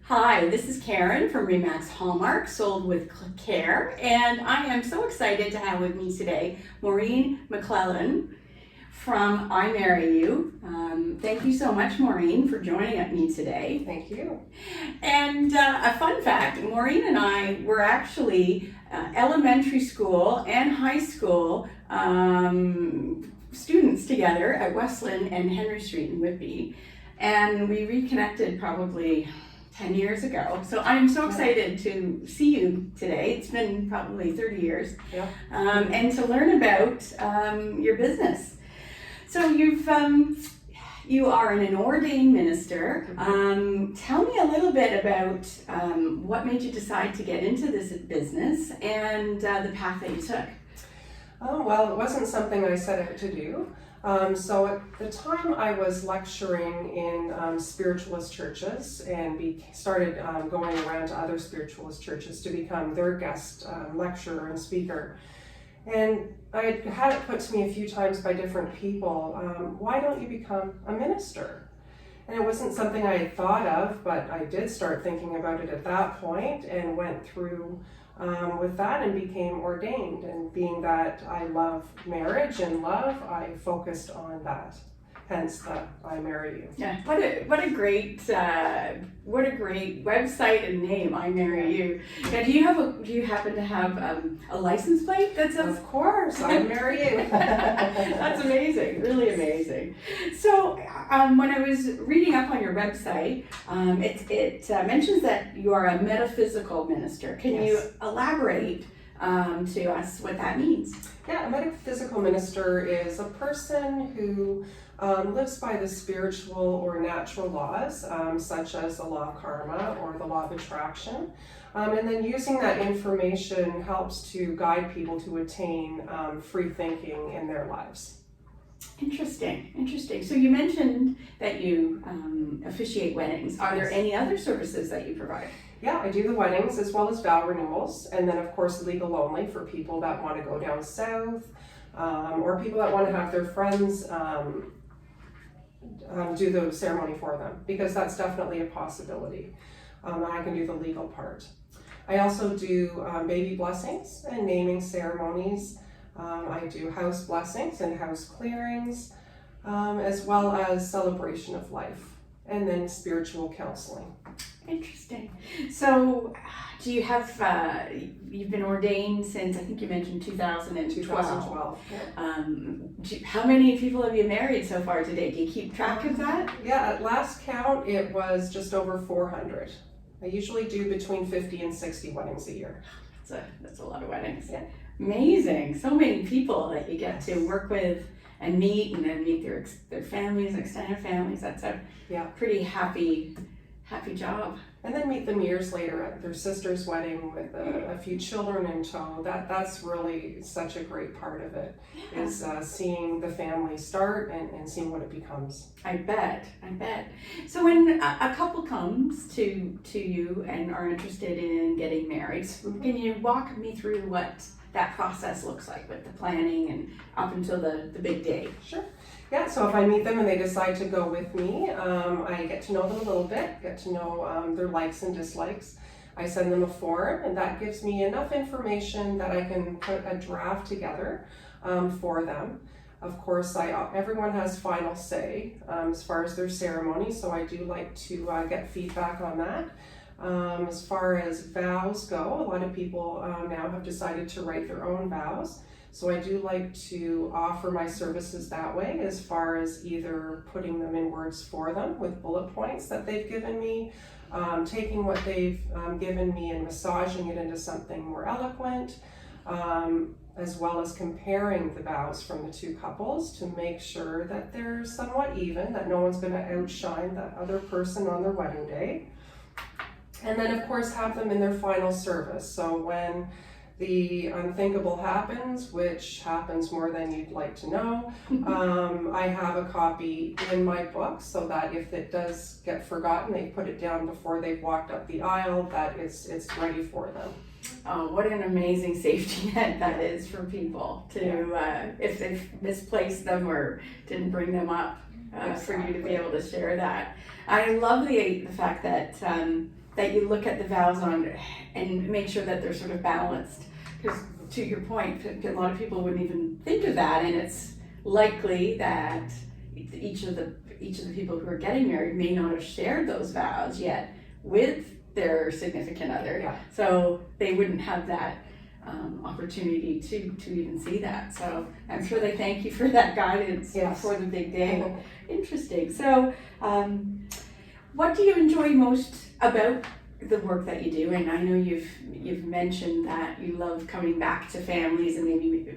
Hi, this is Karen from Remax Hallmark, sold with care, and I am so excited to have with me today Maureen McClellan from I Marry You. Thank you so much, Maureen, for joining me today. Thank you. And a fun fact, Maureen and I were actually elementary school and high school students together at Westland and Henry Street in Whitby, and we reconnected probably 10 years ago. So I'm so excited to see you today. It's been probably 30 years. Yeah. And to learn about your business. So you are an ordained minister. Tell me a little bit about what made you decide to get into this business and the path that you took. Oh, well, it wasn't something I set out to do. So at the time I was lecturing in spiritualist churches and started going around to other spiritualist churches to become their guest lecturer and speaker. And I had it put to me a few times by different people, why don't you become a minister? And it wasn't something I had thought of, but I did start thinking about it at that point and went through with that and became ordained. And being that I love marriage and love, I focused on that. Hence the I Marry You. Yeah, what a great website and name, I Marry You. Now, do you happen to have a license plate that says? Of course, I Marry You. That's amazing, really amazing. So when I was reading up on your website, it mentions that you are a metaphysical minister. Can Yes. you elaborate to us what that means? Yeah, a metaphysical minister is a person who lives by the spiritual or natural laws, such as the law of karma or the law of attraction. And then using that information helps to guide people to attain free thinking in their lives. Interesting. So you mentioned that you officiate weddings. Are there any other services that you provide? Yeah, I do the weddings as well as vow renewals, and then of course legal only for people that want to go down south, or people that want to have their friends do the ceremony for them, because that's definitely a possibility. And I can do the legal part. I also do baby blessings and naming ceremonies. I do house blessings and house clearings, as well as celebration of life, and then spiritual counseling. Interesting. So, do you have, you've been ordained since, I think you mentioned 2012. 2012. Yeah. How many people have you married so far today? Do you keep track of that? Yeah, at last count, it was just over 400. I usually do between 50 and 60 weddings a year. That's a lot of weddings. Yeah. Amazing. So many people that you get to work with and meet, and then meet their families, extended families. That's a pretty happy job. And then meet them years later at their sister's wedding with a few children in tow. That's really such a great part of it, is seeing the family start and seeing what it becomes. I bet. So when a couple comes to you and are interested in getting married, can you walk me through what that process looks like with the planning and up until the big day? Sure. Yeah, so if I meet them and they decide to go with me, I get to know them a little bit, get to know their likes and dislikes. I send them a form, and that gives me enough information that I can put a draft together for them. Of course, everyone has final say as far as their ceremony, so I do like to get feedback on that. As far as vows go, a lot of people now have decided to write their own vows. So I do like to offer my services that way, as far as either putting them in words for them with bullet points that they've given me, taking what they've given me and massaging it into something more eloquent, as well as comparing the vows from the two couples to make sure that they're somewhat even, that no one's going to outshine the other person on their wedding day. And then of course have them in their final service. So when the unthinkable happens, which happens more than you'd like to know, I have a copy in my book so that if it does get forgotten, they put it down before they've walked up the aisle, that it's ready for them. Oh, what an amazing safety net that is for people to, if they've misplaced them or didn't bring them up, for you to be able to share that. I love the fact that that you look at the vows on and make sure that they're sort of balanced. Because to your point, a lot of people wouldn't even think of that, and it's likely that each of the people who are getting married may not have shared those vows yet with their significant other. Yeah. So they wouldn't have that opportunity to even see that. So I'm sure they thank you for that guidance before the big day. Interesting. So what do you enjoy most about the work that you do? And I know you've mentioned that you love coming back to families and maybe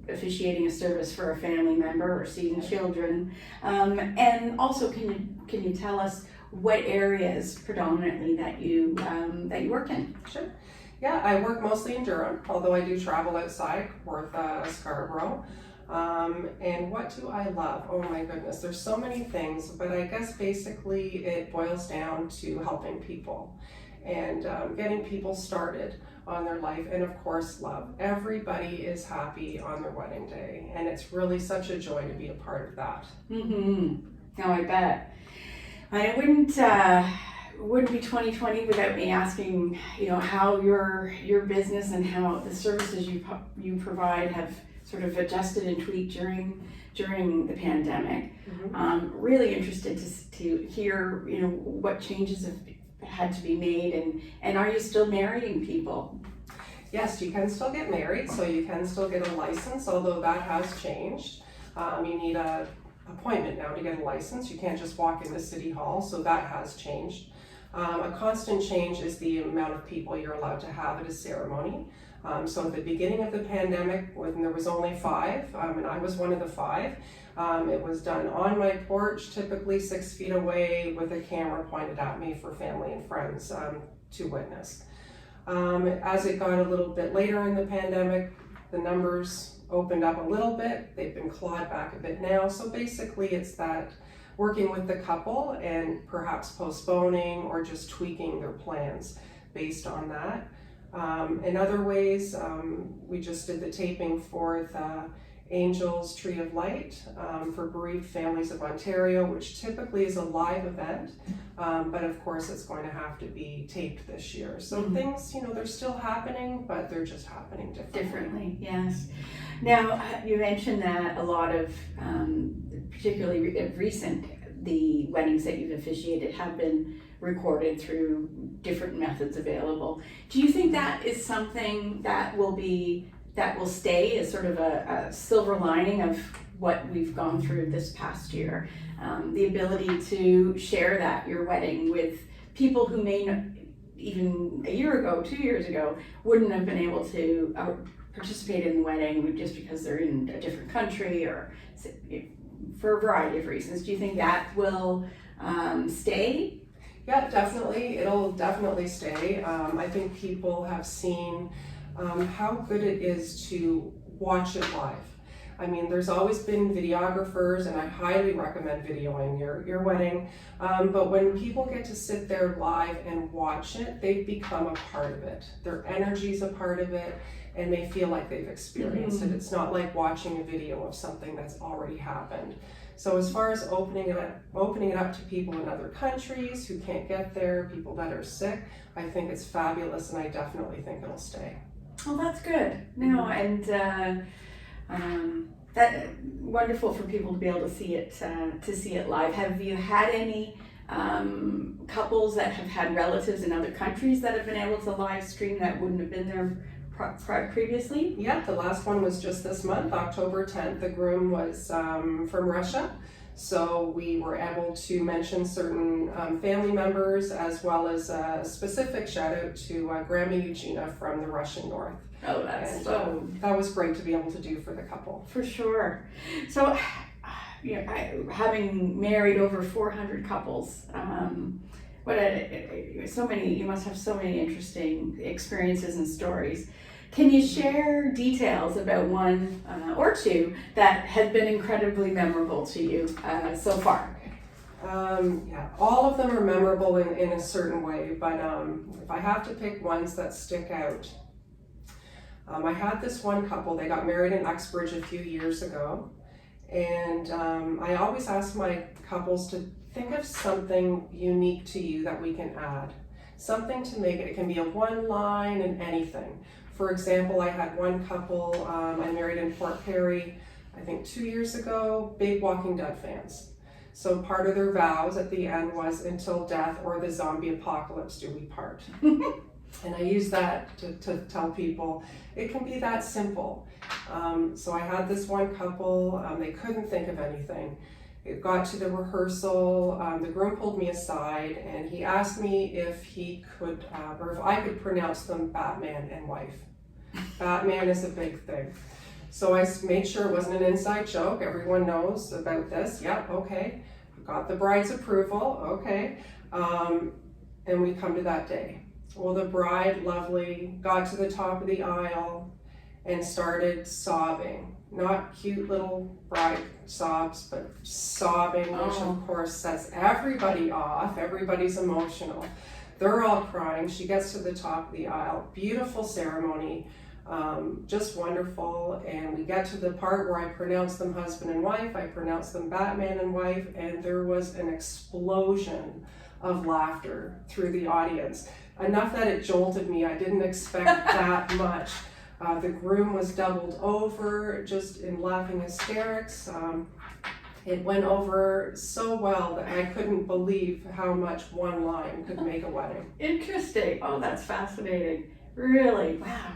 officiating a service for a family member or seeing children. And also, can you tell us what areas predominantly that you work in? Sure. Yeah, I work mostly in Durham, although I do travel outside, Worth, Scarborough. And what do I love? Oh my goodness, there's so many things, but I guess basically it boils down to helping people and getting people started on their life, and of course love. Everybody is happy on their wedding day, and it's really such a joy to be a part of that. Oh, I bet. I wouldn't be 2020 without me asking, how your business and how the services you provide have sort of adjusted and tweaked during the pandemic. Really interested to hear, what changes have had to be made, and are you still marrying people? Yes, you can still get married, so you can still get a license, although that has changed. You need an appointment now to get a license. You can't just walk into City Hall, so that has changed. A constant change is the amount of people you're allowed to have at a ceremony. So at the beginning of the pandemic, when there was only 5, and I was one of the 5, it was done on my porch, typically 6 feet away, with a camera pointed at me for family and friends to witness. As it got a little bit later in the pandemic, the numbers opened up a little bit. They've been clawed back a bit now. So basically it's that working with the couple and perhaps postponing or just tweaking their plans based on that. In other ways, we just did the taping for the Angels Tree of Light for bereaved families of Ontario, which typically is a live event, but of course it's going to have to be taped this year. So things, they're still happening, but they're just happening differently. Yes. Now, you mentioned that a lot of, particularly recent, the weddings that you've officiated have been recorded through different methods available. Do you think that is something that will stay as sort of a silver lining of what we've gone through this past year? The ability to share your wedding with people who may not, even a year ago, 2 years ago, wouldn't have been able to participate in the wedding just because they're in a different country or for a variety of reasons. Do you think that will stay? Yeah, definitely. It'll definitely stay. I think people have seen how good it is to watch it live. I mean, there's always been videographers, and I highly recommend videoing your wedding. But when people get to sit there live and watch it, they've become a part of it. Their energy's a part of it, and they feel like they've experienced it. It's not like watching a video of something that's already happened. So as far as opening it up to people in other countries who can't get there, people that are sick, I think it's fabulous, and I definitely think it'll stay. Well, that's good. No, and that wonderful for people to be able to see it live. Have you had any couples that have had relatives in other countries that have been able to live stream that wouldn't have been there previously? Yeah, the last one was just this month, October 10th. The groom was from Russia, so we were able to mention certain family members, as well as a specific shout out to Grandma Eugenia from the Russian North. Oh, that's that was great to be able to do for the couple. For sure. So, having married over 400 couples, you must have so many interesting experiences and stories. Can you share details about one or two that have been incredibly memorable to you so far? Yeah, all of them are memorable in a certain way, but if I have to pick ones that stick out, I had this one couple. They got married in Uxbridge a few years ago, and I always ask my couples to think of something unique to you that we can add. something to make it. It can be a one line and anything. For example, I had one couple, I married in Port Perry, I think 2 years ago, big Walking Dead fans. So part of their vows at the end was, until death or the zombie apocalypse do we part. And I use that to tell people it can be that simple. So I had this one couple, they couldn't think of anything. It got to the rehearsal, the groom pulled me aside and he asked me if he could, or if I could pronounce them Batman and wife. Batman is a big thing. So I made sure it wasn't an inside joke. Everyone knows about this. Yep, okay. Got the bride's approval, okay. And we come to that day. Well, the bride, lovely, got to the top of the aisle and started sobbing. Not cute little bride sobs, but sobbing, which of course sets everybody off. Everybody's emotional. They're all crying. She gets to the top of the aisle. Beautiful ceremony, just wonderful. And we get to the part where I pronounce them husband and wife. I pronounce them Batman and wife, and there was an explosion of laughter through the audience. Enough that it jolted me. I didn't expect that much. The groom was doubled over just in laughing hysterics. It went over so well that I couldn't believe how much one line could make a wedding. Interesting. Oh, that's fascinating. Really, wow.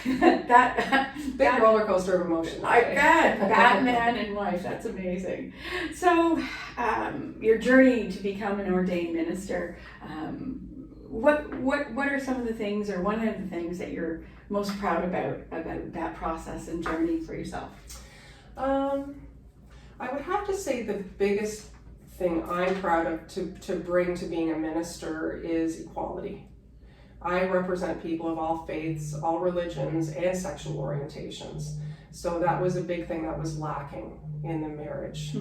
Big roller coaster of emotion. I bet. Batman and wife, that's amazing. So, your journey to become an ordained minister, what are some of the things, or one of the things that you're most proud about that process and journey for yourself? I would have to say the biggest thing I'm proud of to bring to being a minister is equality. I represent people of all faiths, all religions, and sexual orientations. So that was a big thing that was lacking in the marriage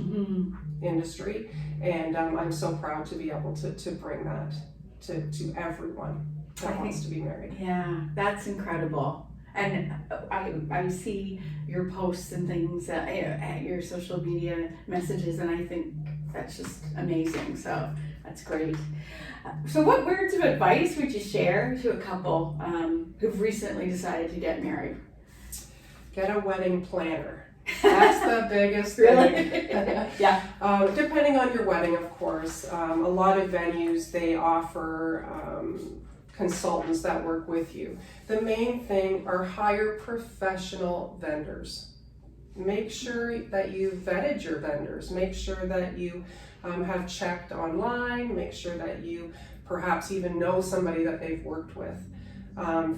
industry. And I'm so proud to be able to bring that to everyone that wants to be married. Yeah, that's incredible. And I see your posts and things, your social media messages, and I think that's just amazing. So that's great. So what words of advice would you share to a couple who've recently decided to get married? Get a wedding planner. That's the biggest Really? thing. Yeah. Depending on your wedding, of course. A lot of venues, they offer consultants that work with you. The main thing are hire professional vendors. Make sure that you've vetted your vendors. Make sure that you have checked online. Make sure that you perhaps even know somebody that they've worked with.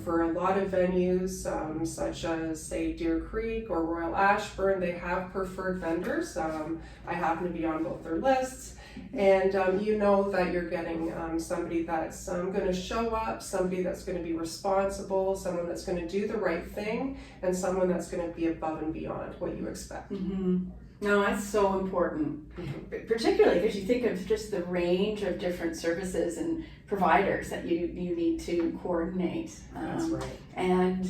For a lot of venues, such as say Deer Creek or Royal Ashburn, they have preferred vendors. I happen to be on both their lists. And you know that you're getting somebody that's going to show up, somebody that's going to be responsible, someone that's going to do the right thing, and someone that's going to be above and beyond what you expect. No, that's so important, particularly because you think of just the range of different services and providers that you need to coordinate. That's right. And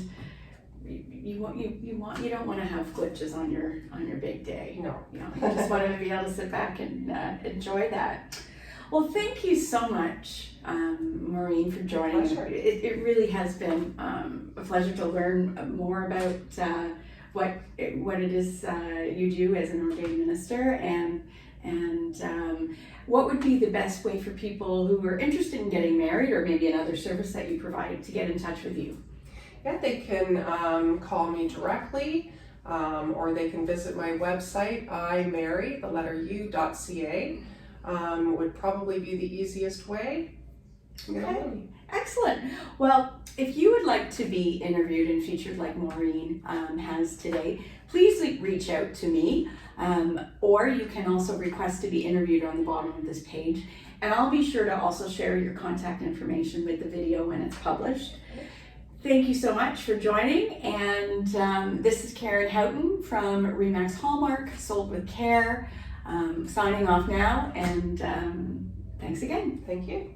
you don't want to have glitches on your big day. No. You just want to be able to sit back and enjoy that. Well, thank you so much, Maureen, for joining. It really has been a pleasure to learn more about what it is you do as an ordained minister, and what would be the best way for people who are interested in getting married, or maybe another service that you provide, to get in touch with you? Yeah, they can call me directly, or they can visit my website, imarry.ca. Would probably be the easiest way. Okay, excellent. Well, if you would like to be interviewed and featured like Maureen has today, please reach out to me, or you can also request to be interviewed on the bottom of this page, and I'll be sure to also share your contact information with the video when it's published. Thank you so much for joining, and this is Karen Houghton from Remax Hallmark, Sold with Care, signing off now, and thanks again. Thank you.